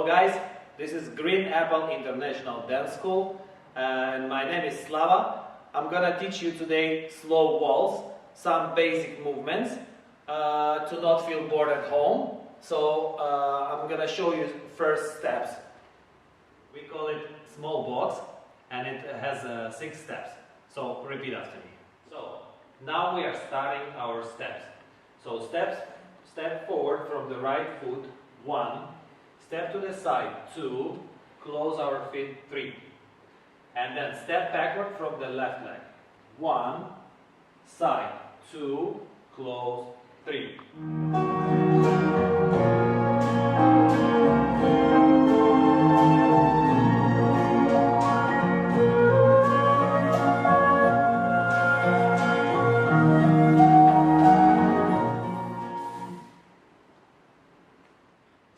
Hello guys, this is Green Apple International Dance School and my name is Slava. I'm gonna teach you today slow waltz, some basic movements to not feel bored at home. So I'm gonna show you first steps. We call it small box and it has 6 steps. So repeat after me. So now we are starting our steps. So step forward from the right foot, 1. Step to the side, 2. Close our feet, 3. And then step backward from the left leg. 1. Side, 2. Close, 3.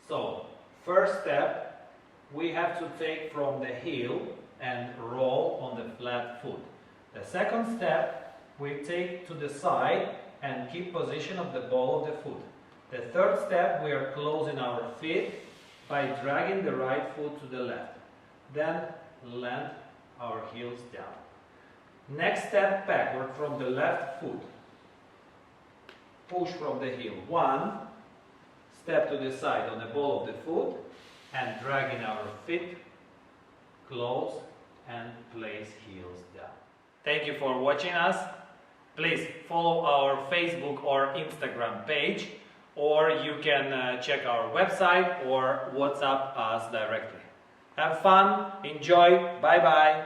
So, first step, we have to take from the heel and roll on the flat foot. The second step, we take to the side and keep position of the ball of the foot. The third step, we are closing our feet by dragging the right foot to the left. Then land our heels down. Next step backward from the left foot. Push from the heel. 1. Step to the side on the ball of the foot and dragging our feet close and place heels down. Thank you for watching us. Please follow our Facebook or Instagram page, or you can check our website or WhatsApp us directly. Have fun, enjoy, bye bye.